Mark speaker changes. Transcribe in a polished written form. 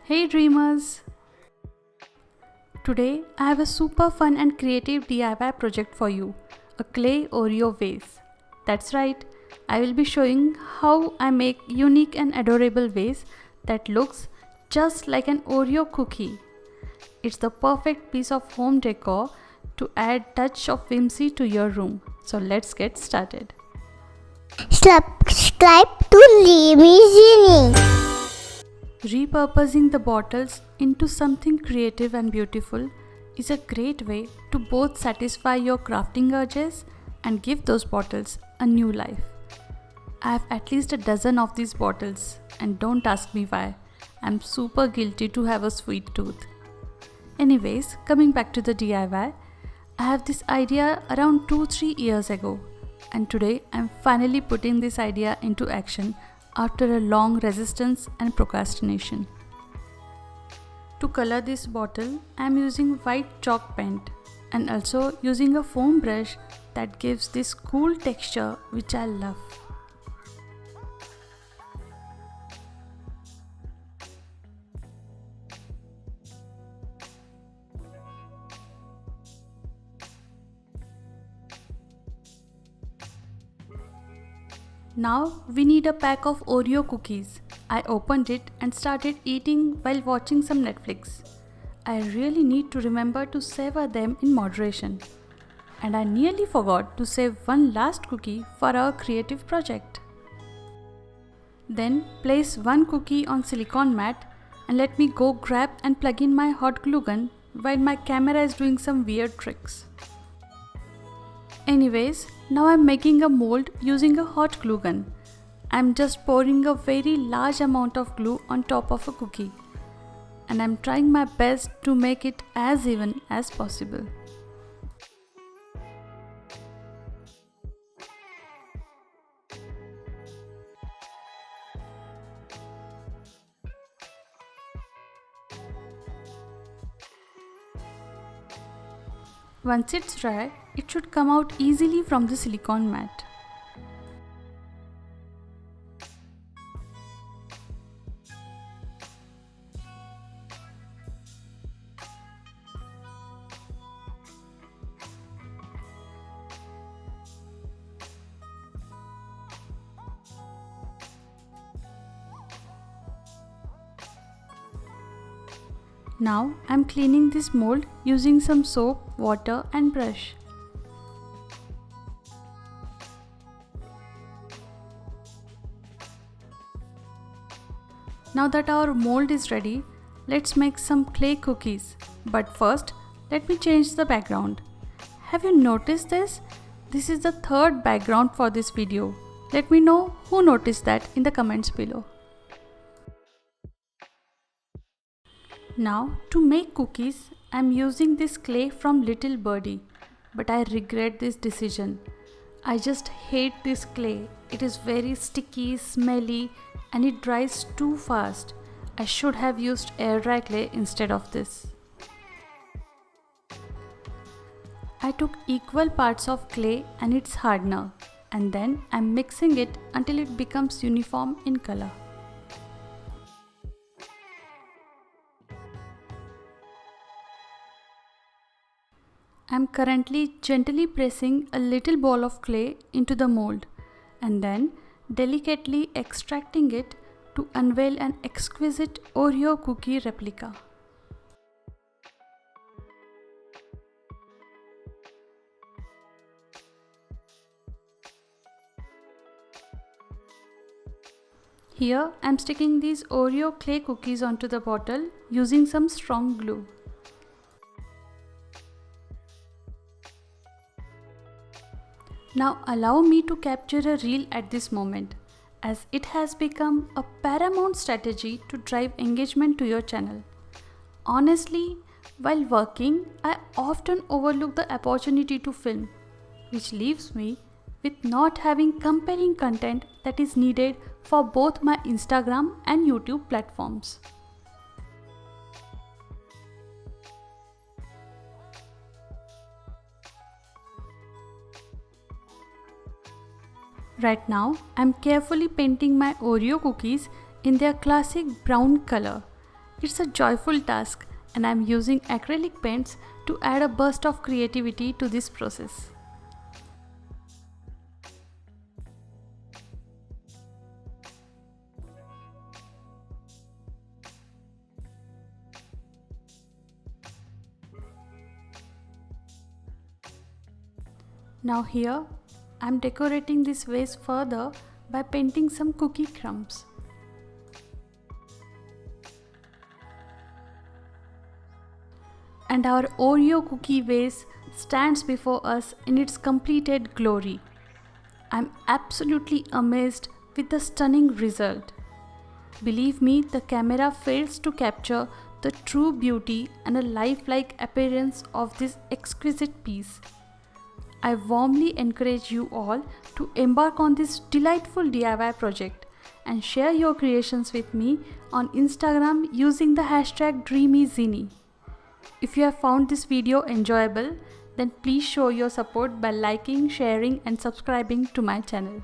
Speaker 1: Hey dreamers! Today I have a super fun and creative DIY project for you, a clay Oreo vase. That's right, I will be showing how I make unique and adorable vase that looks just like an Oreo cookie. It's the perfect piece of home decor to add touch of whimsy to your room. So let's get started.
Speaker 2: Subscribe to Dreamy Zini.
Speaker 1: Repurposing the bottles into something creative and beautiful is a great way to both satisfy your crafting urges and give those bottles a new life. I have at least a dozen of these bottles, and don't ask me why. I'm super guilty to have a sweet tooth. Anyways, coming back to the DIY, I have this idea around 2-3 years ago, and today I'm finally putting this idea into action after a long resistance and procrastination. To color this bottle, I am using white chalk paint and also using a foam brush that gives this cool texture which I love. Now we need a pack of Oreo cookies. I opened it and started eating while watching some Netflix. I really need to remember to savor them in moderation. And I nearly forgot to save one last cookie for our creative project. Then place one cookie on silicone mat and let me go grab and plug in my hot glue gun while my camera is doing some weird tricks. Anyways, now I'm making a mold using a hot glue gun. I'm just pouring a very large amount of glue on top of a cookie. And I'm trying my best to make it as even as possible. Once it's dry, it should come out easily from the silicone mat. Now I'm cleaning this mold using some soap, water and brush. Now that our mold is ready, let's make some clay cookies. But first, let me change the background. Have you noticed this? This is the third background for this video. Let me know who noticed that in the comments below. Now to make cookies, I am using this clay from Little Birdie, but I regret this decision. I just hate this clay. It is very sticky, smelly and it dries too fast. I should have used air dry clay instead of this. I took equal parts of clay and its hardener and then I am mixing it until it becomes uniform in color. I am currently gently pressing a little ball of clay into the mold and then delicately extracting it to unveil an exquisite Oreo cookie replica. Here I am sticking these Oreo clay cookies onto the bottle using some strong glue. Now allow me to capture a reel at this moment, as it has become a paramount strategy to drive engagement to your channel. Honestly, while working, I often overlook the opportunity to film, which leaves me with not having compelling content that is needed for both my Instagram and YouTube platforms. Right now, I'm carefully painting my Oreo cookies in their classic brown color It's a joyful task and I'm using acrylic paints to add a burst of creativity to this process. Now here, I'm decorating this vase further by painting some cookie crumbs. And our Oreo cookie vase stands before us in its completed glory. I'm absolutely amazed with the stunning result. Believe me, the camera fails to capture the true beauty and a lifelike appearance of this exquisite piece. I warmly encourage you all to embark on this delightful DIY project and share your creations with me on Instagram using the hashtag Dreamy Zini. If you have found this video enjoyable, then please show your support by liking, sharing and subscribing to my channel.